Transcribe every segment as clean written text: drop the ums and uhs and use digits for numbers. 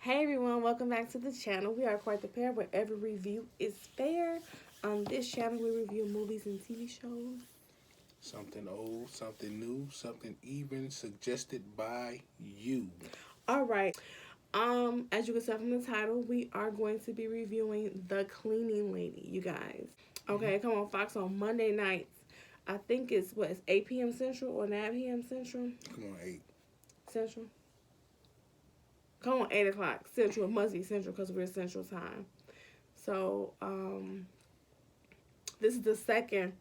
Hey everyone, welcome back to the channel. We are Quite the Pair, where every review is fair. On this channel, we review movies and TV shows. Something old, something new, something even suggested by you. All right. As you can tell from the title, we are going to be reviewing The Cleaning Lady, you guys. Okay, come on Fox on Monday nights. I think it's 8 p.m. Central or 9 p.m. Central? Come on, 8. Central. Come on, 8 o'clock Central. It must be Central because we're Central Time. So, this is the second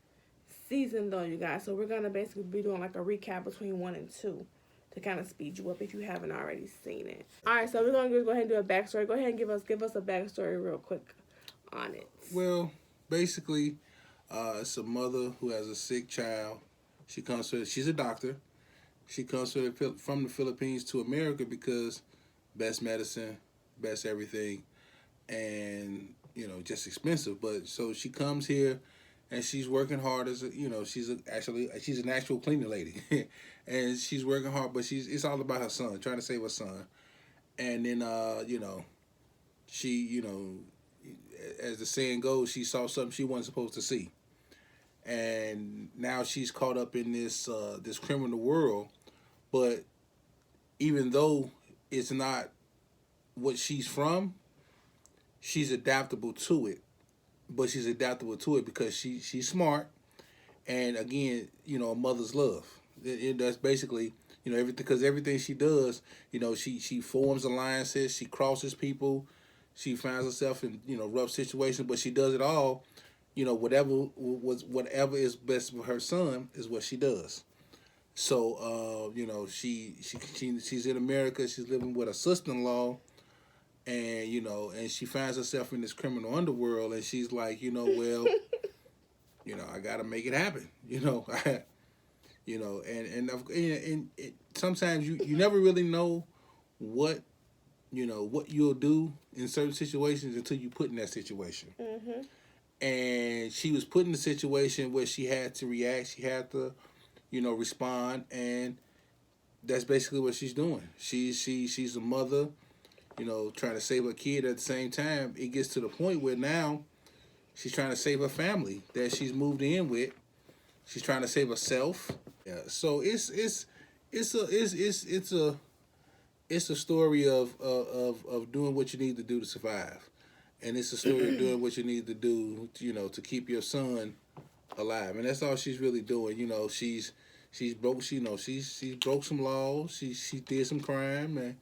season though, you guys. So we're gonna basically be doing like a recap between 1 and 2 to kind of speed you up if you haven't already seen it. All right, so we're gonna go ahead and do a backstory. Go ahead and give us a backstory real quick on it. Well, basically, it's a mother who has a sick child. She's a doctor. She comes from the Philippines to America because best medicine, best everything, and just expensive. But so she comes here and she's working hard she's an actual cleaning lady, and she's working hard. But it's all about her son, trying to save her son. And then she as the saying goes, she saw something she wasn't supposed to see, and now she's caught up in this criminal world. But even though it's not what she's from, she's adaptable to it. But she's adaptable to it because she's smart, and again, a mother's love. That's basically everything, because everything she does, she forms alliances, she crosses people, she finds herself in rough situations, but she does it all. Whatever is best for her son is what she does. So she's in America. She's living with her sister-in-law, and she finds herself in this criminal underworld, and she's like, well, I gotta make it happen, and sometimes you never really know what what you'll do in certain situations until you put in that situation. Mm-hmm. And she was put in a situation where she had to react, she had to respond, and that's basically what she's doing. She's a mother, trying to save her kid. At the same time, it gets to the point where now she's trying to save her family that she's moved in with. She's trying to save herself. Yeah. So it's a story of doing what you need to do to survive, and it's a story of doing what you need to do, to keep your son alive. And that's all she's really doing. She's broke. She's broke some laws. She did some crime, and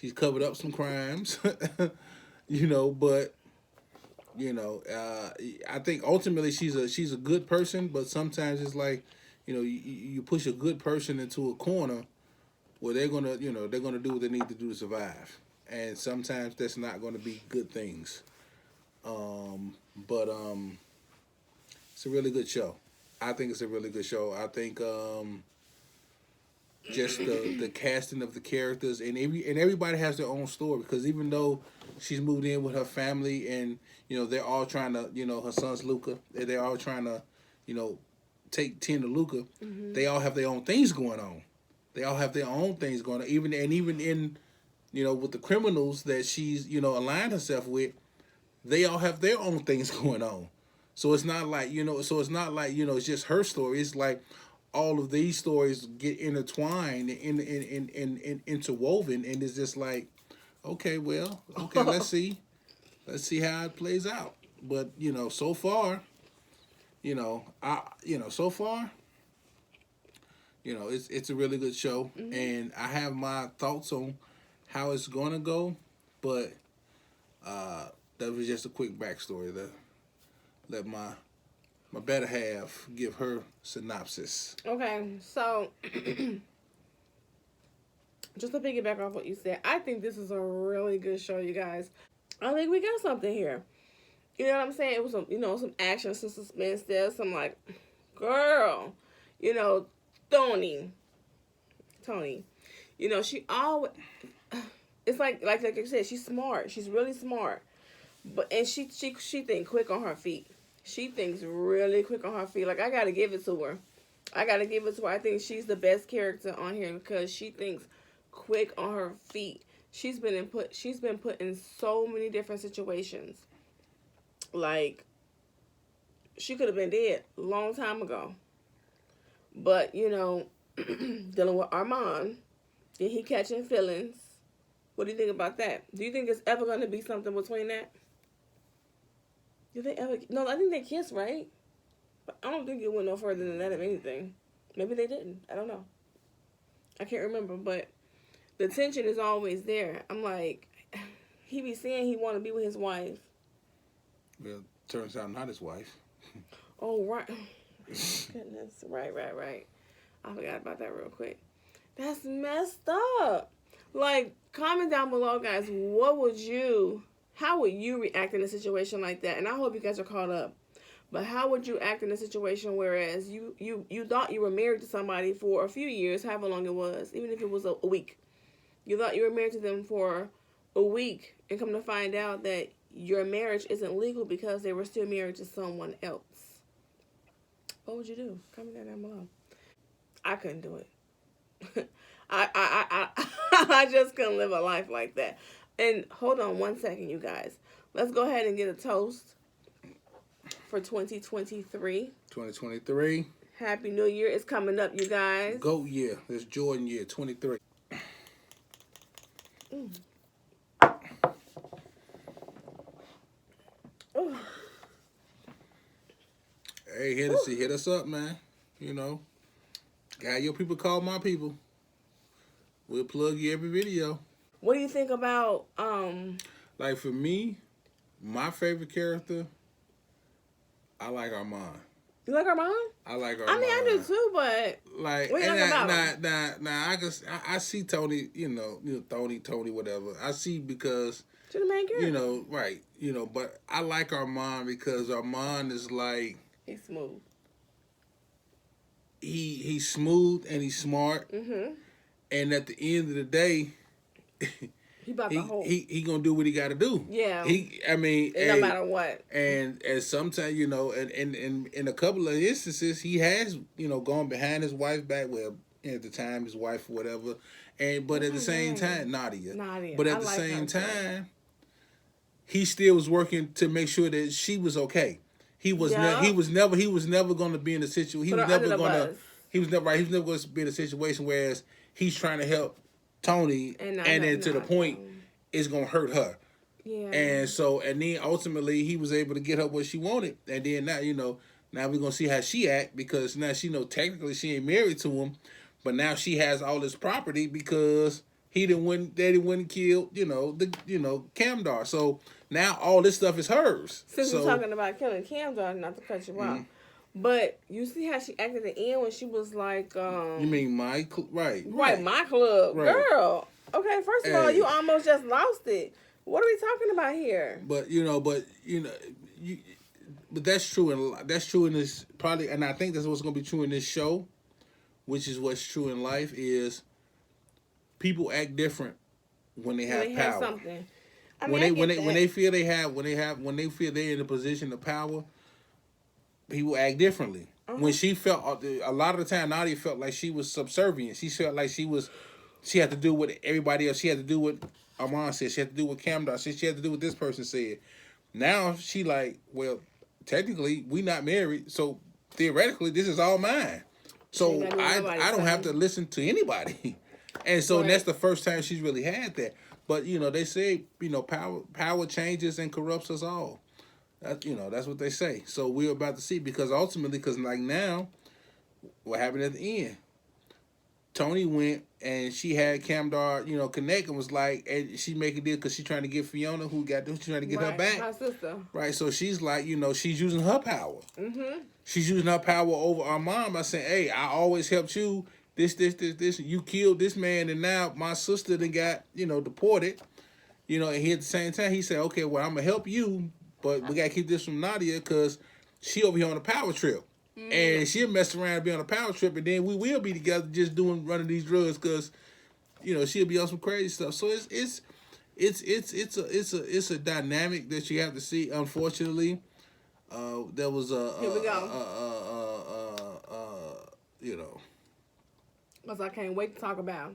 she's covered up some crimes. But I think ultimately she's a good person. But sometimes it's like, you push a good person into a corner where they're gonna do what they need to do to survive, and sometimes that's not going to be good things. But it's a really good show. I think it's a really good show. I think just the casting of the characters, and everybody has their own story, because even though she's moved in with her family, and they're all trying to, her son's Luca, they're all trying to take 10 to Luca. Mm-hmm. They all have their own things going on. Even in with the criminals that she's aligned herself with, they all have their own things going on. So it's not like it's just her story. It's like all of these stories get intertwined and interwoven, and it's just like, okay, let's see how it plays out. But so far, it's a really good show. Mm-hmm. And I have my thoughts on how it's gonna go, but that was just a quick backstory. Let my better half give her synopsis. Okay, so just to piggyback off what you said, I think this is a really good show, you guys. I think we got something here. You know what I'm saying? It was some action, some suspense there. Some like, girl, Tony. She always. It's like I said, she's smart. She's really smart, and she thinks quick on her feet. She thinks really quick on her feet. Like, I gotta give it to her. I think she's the best character on here because she thinks quick on her feet. she's been put in so many different situations. Like, she could have been dead a long time ago. But, dealing with Armand, then he catching feelings. What do you think about that? Do you think it's ever going to be something between that? Do they ever? No, I think they kissed, right? But I don't think it went no further than that, if anything. Maybe they didn't. I don't know. I can't remember, but the tension is always there. I'm like, he be saying he want to be with his wife. Well, turns out not his wife. Oh, right. Goodness. Right. I forgot about that real quick. That's messed up. Like, comment down below, guys. How would you react in a situation like that? And I hope you guys are caught up. But how would you act in a situation whereas you thought you were married to somebody for a few years, however long it was, even if it was a week. You thought you were married to them for a week and come to find out that your marriage isn't legal because they were still married to someone else. What would you do? Comment down below. I couldn't do it. I just couldn't live a life like that. And hold on one second, you guys. Let's go ahead and get a toast for 2023. 2023. Happy New Year. It's coming up, you guys. GOAT year. It's Jordan year, 23. Hey, hit us up, man. Got your people, call my people. We'll plug you every video. What do you think about Like, for me, my favorite character, I like Armand. You like Armand? I like Armand. I mean, I do too, but like, what do you like about him? I see Tony, Tony, whatever. I see because to the main character. Right. But I like Armand because Armand is like, he's smooth. He's smooth and he's smart. Mm-hmm. And at the end of the day, he gonna do what he got to do. Yeah. No matter what. And sometimes and in a couple of instances, he has gone behind his wife's back. Well, at the time, his wife or whatever. But at the same time, Nadia. But at the same time, he still was working to make sure that she was okay. He was never going to be in a situation. He was never going to be in a situation whereas he's trying to help Tony, and then to the point, it's going to hurt her. Yeah. And then ultimately he was able to get her what she wanted. And then now we're going to see how she act, because now she technically she ain't married to him, but now she has all this property because daddy wouldn't kill Camdar. So now all this stuff is hers. Since we're talking about killing Camdar, not to cut you off, but you see how she acted at the end when she was like, you mean my right, my club, right. Girl. Okay, first of all, you almost just lost it. What are we talking about here? But but that's true, and that's true in this probably, and I think that's what's going to be true in this show, which is what's true in life is people act different when they have power. Something. When they feel they're in a position of power, people act differently. When she felt a lot of the time, Nadia felt like she was subservient. She felt like she had to do what everybody else. She had to do what Armand said. She had to do what Camdar said. She had to do what this person said. Now she like, well, technically we not married, so theoretically this is all mine. So I don't have to listen to anybody. And so that's the first time she's really had that. But they say power changes and corrupts us all. That's what they say. So we're about to see, because ultimately, like now, what happened at the end? Tony went and she had Camdar, connect, and was like, and she make a deal because she's trying to get Fiona, she's trying to get her back. Her sister. Right. So she's like, she's using her power. Mm-hmm. She's using her power over our mom by saying, hey, I always helped you. This. You killed this man, and now my sister then got, deported. And he at the same time, he said, okay, well, I'm going to help you, but we got to keep this from Nadia because she over here on a power trip. Mm-hmm. And she'll mess around and be on a power trip, and then we will be together just running these drugs because, she'll be on some crazy stuff. So it's a dynamic that you have to see. Unfortunately, there was Here we go. Because I can't wait to talk about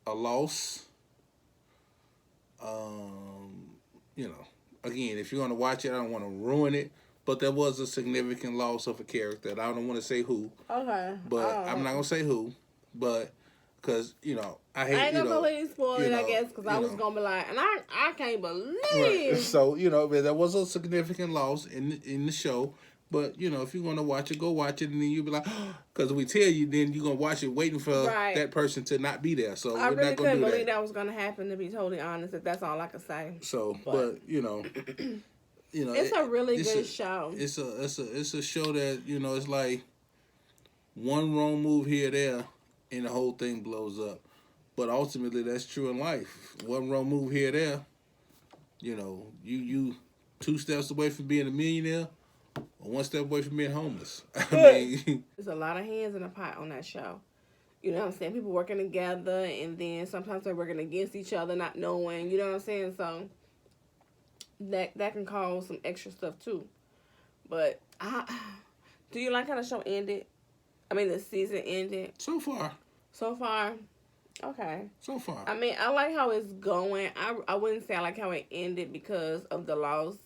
a loss You know, again, if you're gonna watch it, I don't want to ruin it. But there was a significant loss of a character. I don't want to say who. Okay. But I'm not gonna say who. But because I hate. I ain't gonna completely spoil it, I guess, because I was gonna be like, and I can't believe. Right. So there was a significant loss in the show. But if you're gonna watch it, go watch it, and then you'll be like, because we tell you, then you're gonna watch it, waiting for that person to not be there. So I we're really not gonna couldn't do believe that was gonna happen. To be totally honest, if that's all I could say. So, but it's a really good show. It's a show that it's like one wrong move here or there, and the whole thing blows up. But ultimately, that's true in life. One wrong move here or there, you 2 steps away from being a millionaire, or 1 step away from being homeless. I mean, there's a lot of hands in the pot on that show. You know what I'm saying? People working together, and then sometimes they're working against each other, not knowing. You know what I'm saying? So that can cause some extra stuff too. But do you like how the show ended? I mean, the season ended. So far. Okay. So far. I mean, I like how it's going. I wouldn't say I like how it ended because of the loss.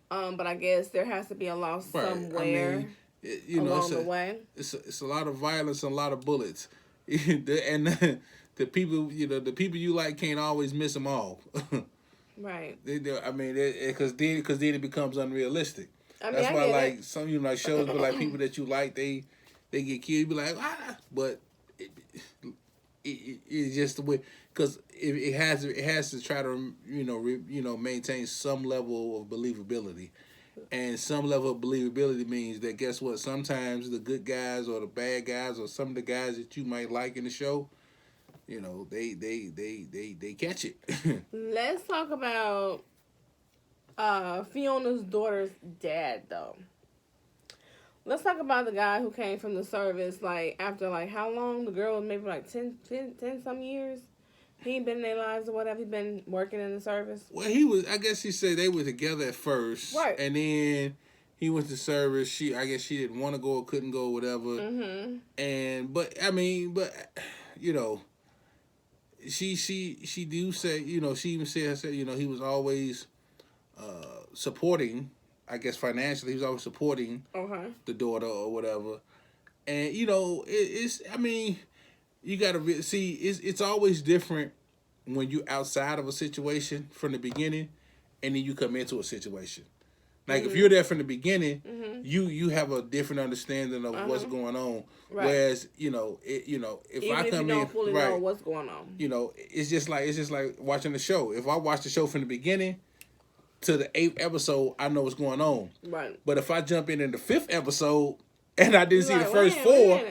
But I guess there has to be a loss somewhere. I mean, along the way. It's a lot of violence and a lot of bullets, and the people you like can't always miss them all. Right. I mean, because then it becomes unrealistic. I mean, that's why like some shows, but like people that you like, they get killed. You be like, but it's just the way, because it has to try to maintain some level of believability. And some level of believability means that, guess what? Sometimes the good guys or the bad guys or some of the guys that you might like in the show, they catch it. Let's talk about Fiona's daughter's dad, though. Let's talk about the guy who came from the service, after, how long? The girl was maybe, 10 some years? He ain't been in their lives or whatever. He been working in the service. Well, I guess he said they were together at first. Right. And then he went to service. I guess she didn't want to go or couldn't go or whatever. Mm-hmm. But she do say, she even said, he was always supporting, I guess financially, he was always supporting the daughter or whatever. And, it's, I mean, you got to see, it's always different when you're outside of a situation from the beginning and then you come into a situation. Like, if you're there from the beginning, you have a different understanding of what's going on. Right. Whereas, if even I come if you don't fully know what's going on. It's just like watching the show. If I watch the show from the beginning to the 8th episode, I know what's going on. Right. But if I jump in the 5th episode and I didn't see the first 4,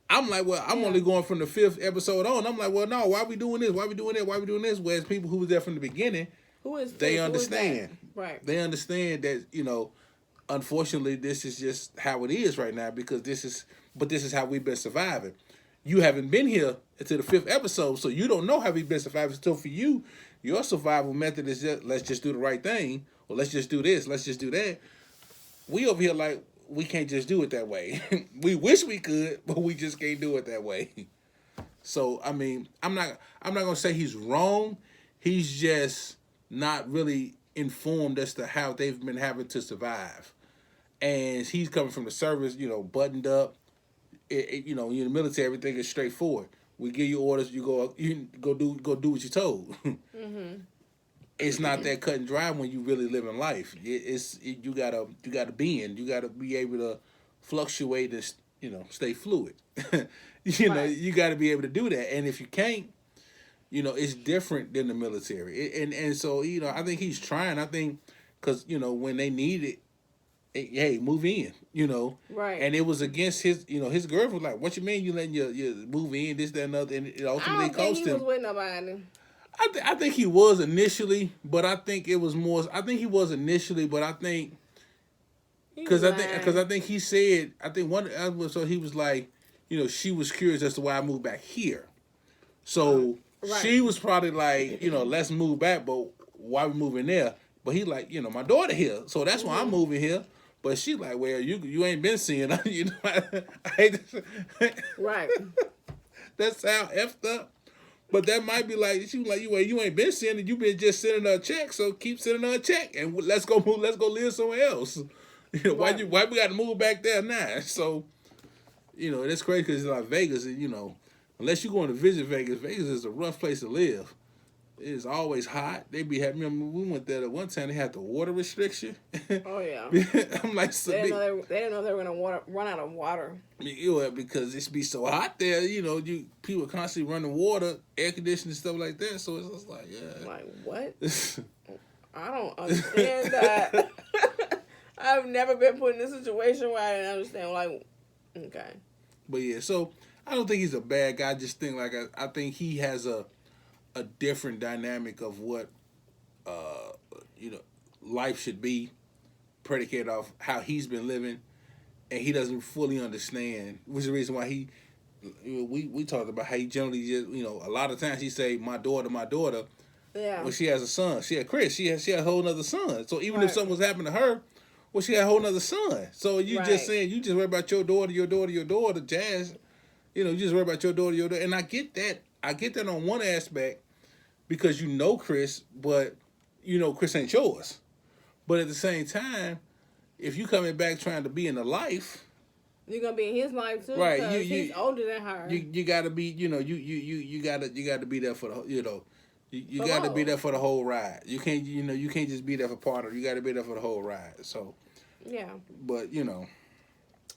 I'm like, well, I'm only going from the 5th episode on. I'm like, well, no, why are we doing this? Why are we doing that? Why are we doing this? Whereas people who was there from the beginning, they understand. Right. They understand that, unfortunately, this is just how it is right now because this is how we've been surviving. You haven't been here until the 5th episode, so you don't know how we've been surviving. So for you, your survival method is just, let's just do the right thing, or let's just do this, let's just do that. We over here like, we can't just do it that way. We wish we could, but we just can't do it that way. So, I mean, I'm not going to say he's wrong. He's just not really informed as to how they've been having to survive. And he's coming from the service, buttoned up. In the military, everything is straightforward. We give you orders, you go do what you're told. Mm-hmm. It's not that cut and dry when you really live in life. You gotta bend. You gotta be able to fluctuate and stay fluid. You gotta be able to do that. And if you can't, it's different than the military. And so I think he's trying. I think because when they need it, hey, move in. Right. And it was against his his girlfriend was like, what you mean you letting your move in this that and other, and it ultimately cost him. He was with nobody. I think he was initially, but I think it was more. I think he was initially, but I think because I think he said so he was like, she was curious as to why I moved back here. So she was probably like, let's move back, but why we moving there? But he like, my daughter here, so that's why I'm moving here. But she like, well, you ain't been seeing her, Right. That sound effed up. But that might be like, she was like, you ain't been sending, you been just sending her a check, so keep sending her a check, and let's go live somewhere else. Why we got to move back there now? So, it's crazy because like Vegas, unless you're going to visit Vegas, Vegas is a rough place to live. It's always hot. They be having. Remember, we went there at one time. They had the water restriction. Oh yeah. I'm like, they didn't know they were gonna run out of water. Because it's be so hot there. People constantly running water, air conditioning, stuff like that. So it's just like, yeah. Like what? I don't understand that. I've never been put in a situation where I didn't understand. Like, okay. But yeah, so I don't think he's a bad guy. I just think I think he has a different dynamic of what life should be, predicated off how he's been living, and he doesn't fully understand, which is the reason why we talked about how he generally just, a lot of times he say my daughter. Yeah. Well, she has a son. She had Chris. She had a whole nother son. So even if something was happening to her, well, she had a whole nother son. So just saying, you just worry about your daughter, Jazz. You just worry about your daughter, and I get that. I get that on one aspect because Chris, but Chris ain't yours. But at the same time, if you coming back trying to be in the life, you're gonna be in his life too. Right? He's older than her. You gotta be. You gotta be there for the. You gotta be there for the whole ride. You can't. You can't just be there for part of it. You gotta be there for the whole ride. So. Yeah. But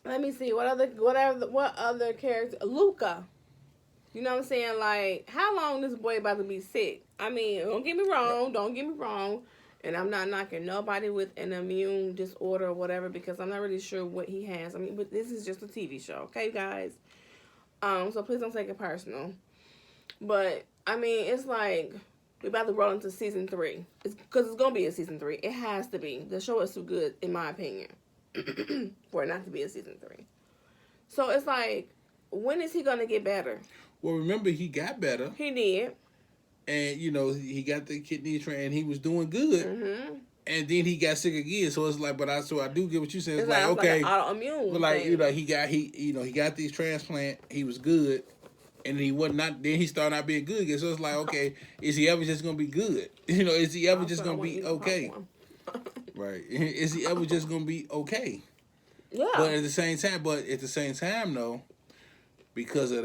Let me see what other character Luca. You know what I'm saying? Like, how long this boy about to be sick? I mean, don't get me wrong. And I'm not knocking nobody with an immune disorder or whatever because I'm not really sure what he has. I mean, but this is just a TV show, okay, guys? So please don't take it personal. But, I mean, it's like we're about to roll into season 3. Because it's going to be a season 3. It has to be. The show is too good, in my opinion, for it not to be a season 3. So it's like, when is he going to get better? Well, remember, he got better. He did. And, he got the kidney transplant, and he was doing good. Mm-hmm. And then he got sick again. So it's like, I do get what you said. It's like, okay. Like autoimmune. But like, he got these transplant. He was good. And he was not, then he started not being good again. So it's like, okay, is he ever just going to be good? Is he ever just going to be okay? Right. Is he ever just going to be okay? Yeah. But at the same time, though, because of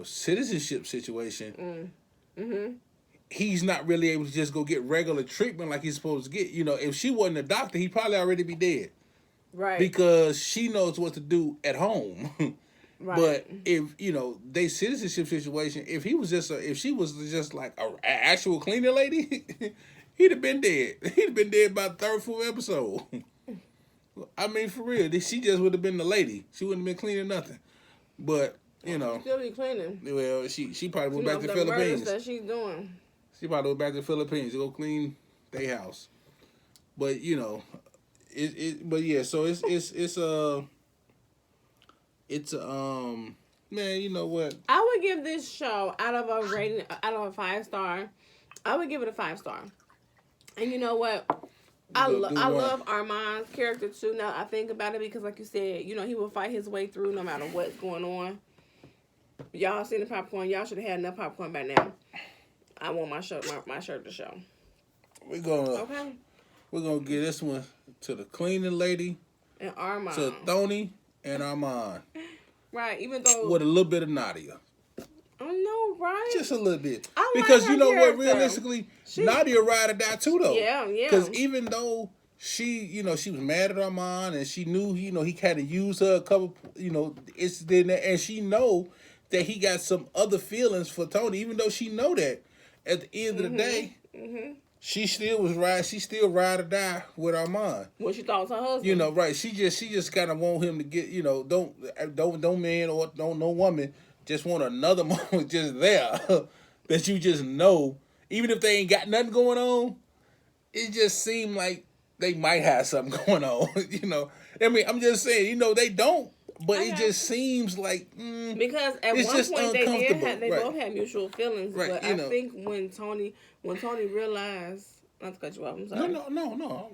citizenship situation, he's not really able to just go get regular treatment like he's supposed to get. If she wasn't a doctor, he'd probably already be dead. Right. Because she knows what to do at home. Right. But if they citizenship situation, if she was just like an actual cleaning lady, he'd have been dead. He'd have been dead by the third, fourth episode. I mean, for real, she just would have been the lady. She wouldn't have been cleaning nothing. But still be cleaning. Well, she probably went back to the Philippines. That she's doing. She probably went back to the Philippines to go clean their house. But but yeah, so it's man, you know what? I would give this show out of a 5-star. I would give it a 5-star. And you know what? I love Armand's character too. Now I think about it because, like you said, he will fight his way through no matter what's going on. Y'all seen the popcorn? Y'all should have had enough popcorn by now. I want my shirt to show. We're gonna give this one to the cleaning lady and Armand. To Tony and Armand. Right, even though with a little bit of Nadia. I know, right? Just a little bit. Because you know what, realistically, Nadia ride or die too, though. Yeah. Because even though she was mad at Armand and she knew, he kind of used her a couple, and she know that he got some other feelings for Tony, even though she know that at the end of the day, she still ride or die with Armand. What she thought was her husband. Right. She just kind of want him to get, don't man or don't no woman just want another moment just there that you just know, even if they ain't got nothing going on, it just seemed like they might have something going on, I mean, I'm just saying, they don't, but it just seems like because at one point they both had mutual feelings, right, but I think when Tony realized, not to cut you off, I'm sorry. No,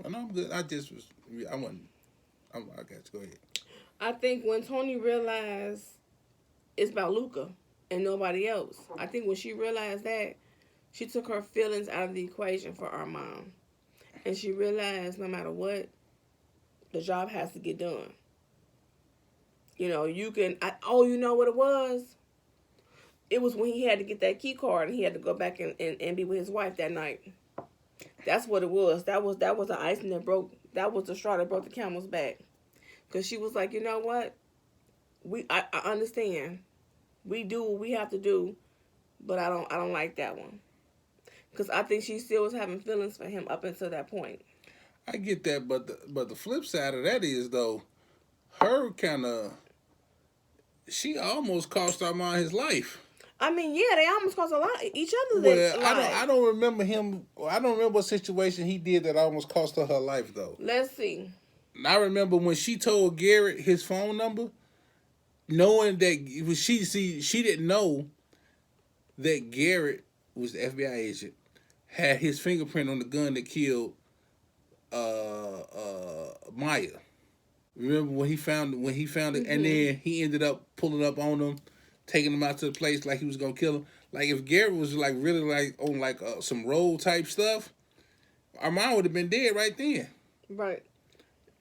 I'm good. I got you. Go ahead. I think when Tony realized it's about Luca and nobody else. I think when she realized that, she took her feelings out of the equation for our mom. And she realized no matter what, the job has to get done. You know, you know what it was? It was when he had to get that key card and he had to go back and be with his wife that night. That's what it was. That was the icing that broke, that was the straw that broke the camel's back. Because she was like, you know what? I understand. We do what we have to do, but I don't like that one. Because I think she still was having feelings for him up until that point. I get that, but the flip side of that is though, her kind of, she almost cost Armand his life. I mean, yeah, they almost cost a lot each other. Well, I don't remember him. I don't remember what situation he did that almost cost her life though. Let's see. And I remember when she told Garrett his phone number, knowing that she didn't know that Garrett was the FBI agent, had his fingerprint on the gun that killed Maya. Remember when he found it, and then he ended up pulling up on them, taking him out to the place like he was gonna kill him. Like if Garrett was like really like on like some road type stuff, Armand would have been dead right then. Right.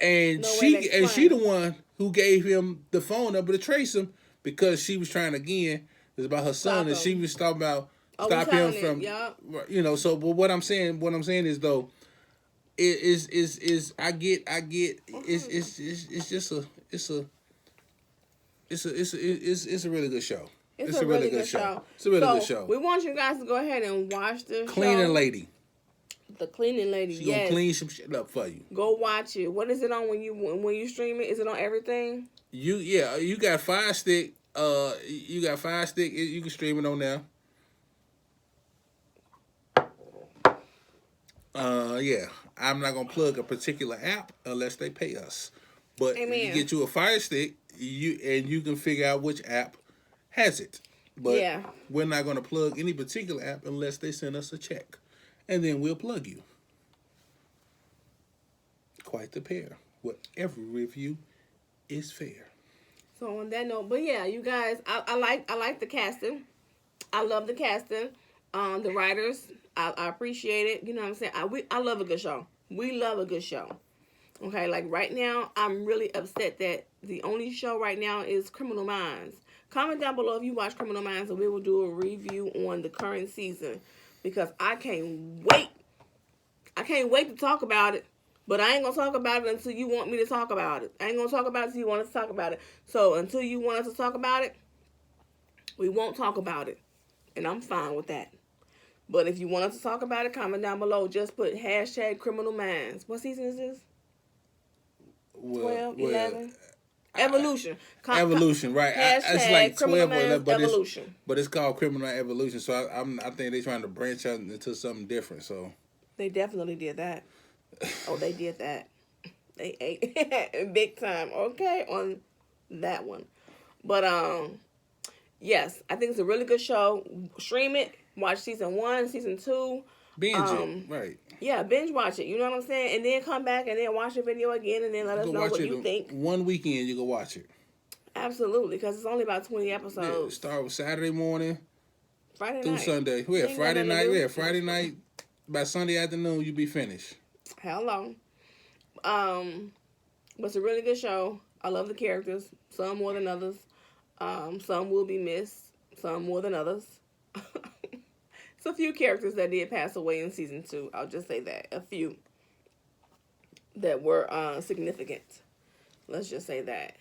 And she the one who gave him the phone number to trace him because she was trying again. It was about her son, and she was talking about stop him from. You know. So, but what I'm saying is though, is I get it's just it's a really good show. It's a really good show. It's a really good show. We want you guys to go ahead and watch the Cleaning Lady. The Cleaning Lady. She's gonna clean some shit up for you. Go watch it. What is it on when you stream it? Is it on everything? You got Fire Stick. You got Fire Stick. You can stream it on there. Yeah. I'm not gonna plug a particular app unless they pay us. But you get you a Fire Stick, you can figure out which app has it. But we're not gonna plug any particular app unless they send us a check. And then we'll plug you. Quite the pair. Where every review is fair. So on that note, but yeah, you guys, I like the casting. I love the casting. The writers, I appreciate it. You know what I'm saying? I love a good show. We love a good show. Okay, like right now, I'm really upset that the only show right now is Criminal Minds. Comment down below if you watch Criminal Minds, and we will do a review on the current season. Because I can't wait. I can't wait to talk about it. But I ain't going to talk about it until you want me to talk about it. I ain't going to talk about it until you want us to talk about it. So until you want us to talk about it, we won't talk about it. And I'm fine with that. But if you want us to talk about it, comment down below. Just put hashtag Criminal Minds. What season is this? 12, 11? Evolution. Evolution, right. It's like 12 or 11, Evolution. But it's called Criminal Evolution. So I think they're trying to branch out into something different. So they definitely did that. Oh, they did that. They ate big time. Okay, on that one. But yes, I think it's a really good show. Stream it. Watch season 1, season 2. Binge it, right. Yeah, binge watch it. You know what I'm saying? And then come back and then watch the video again and then let us know what you think. One weekend you can watch it. Absolutely, because it's only about 20 episodes. Yeah, start with Saturday morning. Friday through night. Sunday. Yeah, Friday night. Yeah, Friday night. By Sunday afternoon, you be finished. Hello. But it's a really good show. I love the characters. Some more than others. Some will be missed. Some more than others. It's a few characters that did pass away in season 2. I'll just say that. A few that were significant. Let's just say that.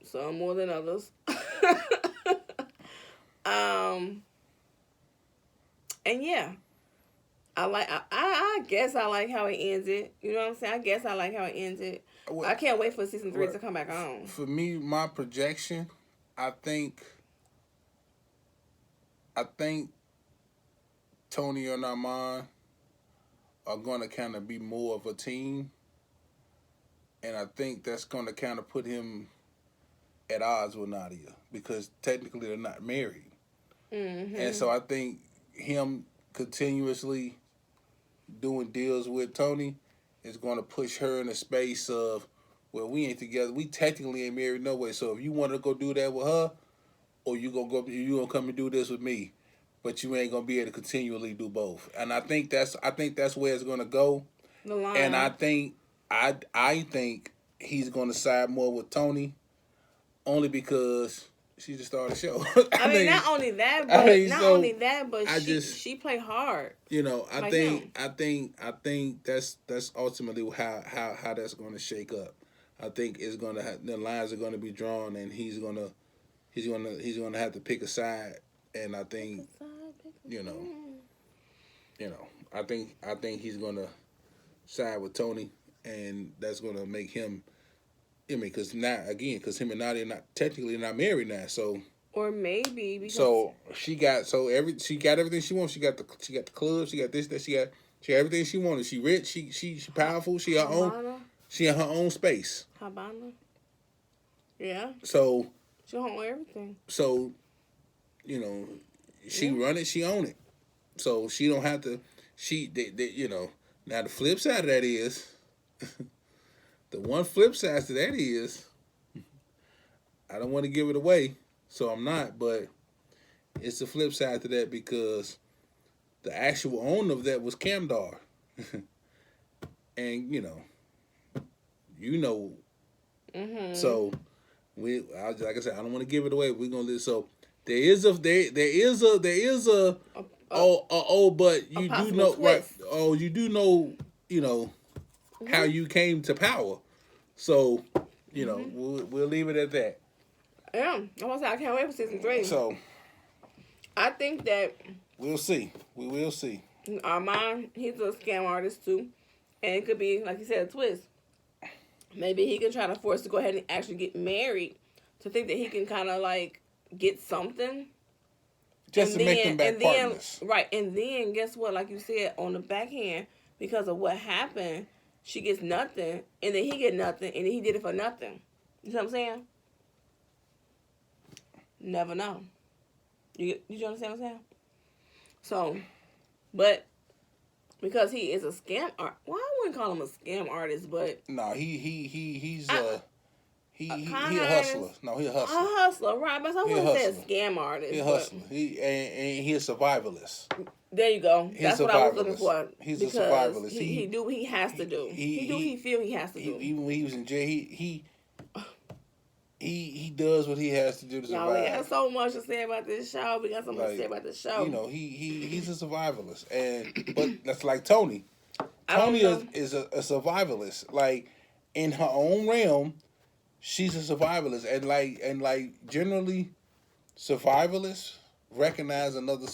Some more than others. And yeah. I guess I like how it ends it. You know what I'm saying? I guess I like how it ends it. Well, I can't wait for season 3 to come back on. For me, my projection, I think Tony and Armand are going to kind of be more of a team. And I think that's going to kind of put him at odds with Nadia. Because technically they're not married. Mm-hmm. And so I think him continuously doing deals with Tony is going to push her in a space of, well, we ain't together. We technically ain't married no way. So if you want to go do that with her, or you gonna come and do this with me, but you ain't gonna be able to continually do both. And I think that's where it's gonna go. The line. And I think he's gonna side more with Tony, only because she just started the show. I mean, not only that, but she played hard. You know, I think that's ultimately how that's gonna shake up. I think the lines are gonna be drawn, and he's gonna have to pick a side. And I think, I think he's gonna side with Tony, and that's gonna make him. I mean, because him and Nadia not technically not married now, so. Or maybe because she got everything she wants. She got the club. She got this, that. She got everything she wanted. She rich. She powerful. She her own. She in her own space. Habana. Yeah. So. She own everything. So, she run it. She own it. So she don't have to. Now the flip side of that is, the one flip side to that is, I don't want to give it away, so I'm not. But it's the flip side to that because the actual owner of that was Camdar, and Mm-hmm. So like I said, I don't want to give it away. We're gonna live. So there is a but you do know twist. right. Oh, you do know how you came to power. So we'll leave it at that. Yeah, I want to say I can't wait for season 3. So I think that we'll see. We will see. Armand, he's a scam artist too, and it could be like you said, a twist. Maybe he can try to force to go ahead and actually get married to think that he can kind of like get something. Just to make them back partners. Right, and then guess what? Like you said, on the back end, because of what happened, she gets nothing, and then he get nothing, and then he did it for nothing. You know what I'm saying? Never know. You understand what I'm saying? So, but because he is a scam art, well, I wouldn't call him a scam artist, but no, he's a hustler. No, he a hustler. A hustler, right? But I wouldn't say a scam artist. He a hustler. He a survivalist. There you go. That's what I was looking for. He's a survivalist. He do what he has to do. He do what he feel he has to do. Even when he was in jail, he does what he has to do to survive. We got so much to say about this show. We got so much to say about this show. He's a survivalist, but that's like Tony. Tony is a survivalist. Like in her own realm, she's a survivalist, and generally, survivalists recognize another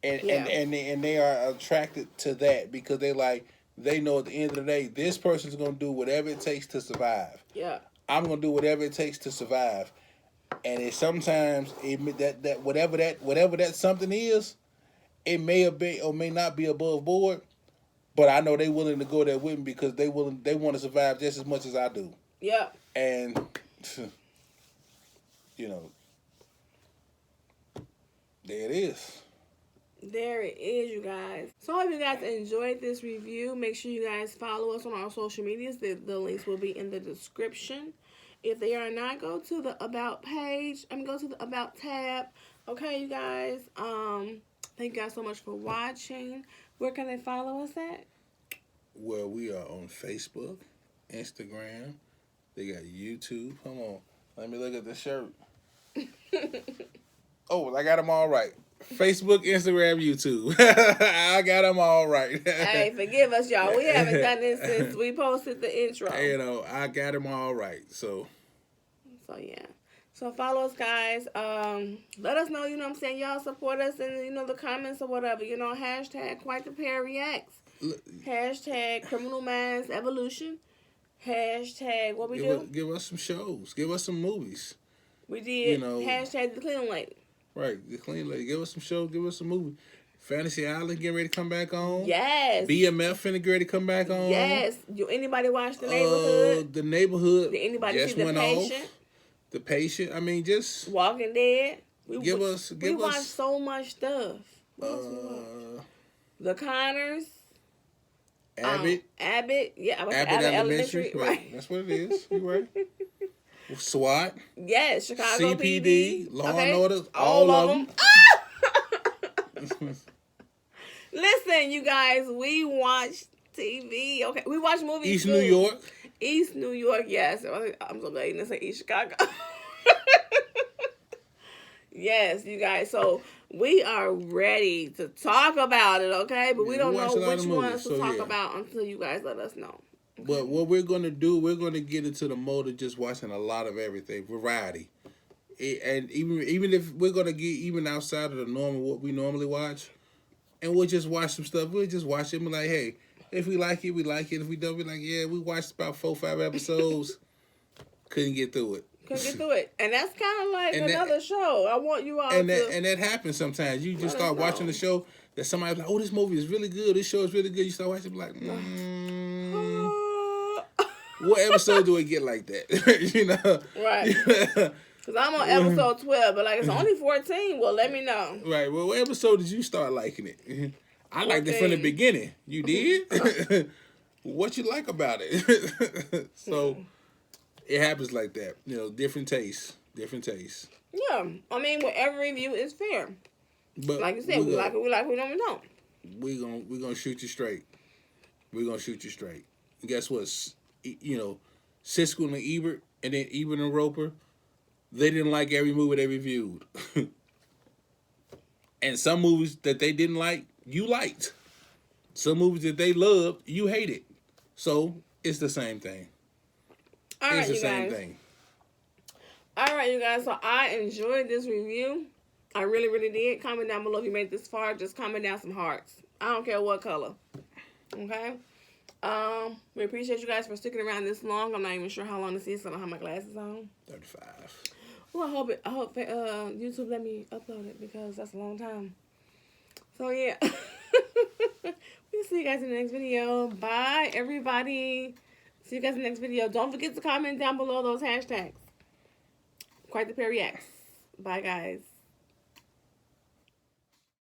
and they are attracted to that because they know at the end of the day this person's gonna do whatever it takes to survive. Yeah. I'm gonna do whatever it takes to survive, and sometimes whatever that something is, it may have been or may not be above board, but I know they willing to go there with me because they want to survive just as much as I do. Yeah. And there it is. There it is, you guys. So I hope you guys enjoyed this review. Make sure you guys follow us on our social medias. The links will be in the description. If they are not, go to the About page. Go to the About tab. Okay, you guys. Thank you guys so much for watching. Where can they follow us at? Well, we are on Facebook, Instagram. They got YouTube. Come on. Let me look at the shirt. Oh, I got them all right. Facebook, Instagram, YouTube. I got them all right. Hey, forgive us, y'all. We haven't done this since we posted the intro. I got them all right. So yeah. So follow us, guys. Let us know, what I'm saying. Y'all support us in, the comments or whatever. Hashtag Quitethepairreacts. Hashtag Criminal Minds Evolution. Hashtag what we do? Give us some shows. Give us some movies. We did. Hashtag The Clean Lady. Right, The Clean Lady. Give us some shows. Give us some movie. Fantasy Island getting ready to come back on. Yes. BMF finna get ready to come back on. Yes. Do anybody watch The Neighborhood? The Neighborhood. Did anybody see The Patient? The Patient. I mean, just Walking Dead. We watched so much stuff. The Connors. Abbott. Abbott. Yeah, Abbott Elementary. Right. That's what it is. You right. SWAT. Yes, Chicago CPD, PD. Law and Order, all of them. Listen, you guys, we watch TV. Okay, we watch movies. East too. New York. East New York, yes. I'm so glad you didn't say East Chicago. Yes, you guys. So we are ready to talk about it, okay? But we don't know which ones to talk about until you guys let us know. Okay? But what we're going to do, we're going to get into the mode of just watching a lot of everything, variety. And even if we're going to get even outside of the normal, what we normally watch, and we'll just watch some stuff. We'll just watch it and be like, hey, if we like it, we like it. If we don't, we're like, yeah, we watched about 4 or 5 episodes. Couldn't get through it. Couldn't get through it. And that's kind of like another show. I want you all and that happens sometimes. You just start watching the show that somebody's like, oh, this movie is really good. This show is really good. You start watching, like, what episode do it get like that? You know? Right. Because I'm on episode 12, but like it's only 14. Well, let me know. Right. Well, what episode did you start liking it? I liked it from the beginning. You did? What you like about it? So it happens like that. You know, different tastes. Different tastes. Yeah. I mean, well, every review is fair. But like you said, we like it, we like it, we don't. We're gonna shoot you straight. We're gonna shoot you straight. And guess what? You know, Siskel and Ebert, and then Ebert and Roper, they didn't like every movie they reviewed. And some movies that they didn't like, you liked. Some movies that they loved, you hated. So it's the same thing. All right, you guys. All right, you guys. So I enjoyed this review. I really, really did. Comment down below if you made it this far. Just comment down some hearts. I don't care what color. Okay? We appreciate you guys for sticking around this long. I'm not even sure how long this is, so I don't have my glasses on. 35. Well, I hope YouTube let me upload it because that's a long time. So yeah. We'll see you guys in the next video. Bye, everybody. See you guys in the next video. Don't forget to comment down below those hashtags. Quitethepairreacts. Bye, guys.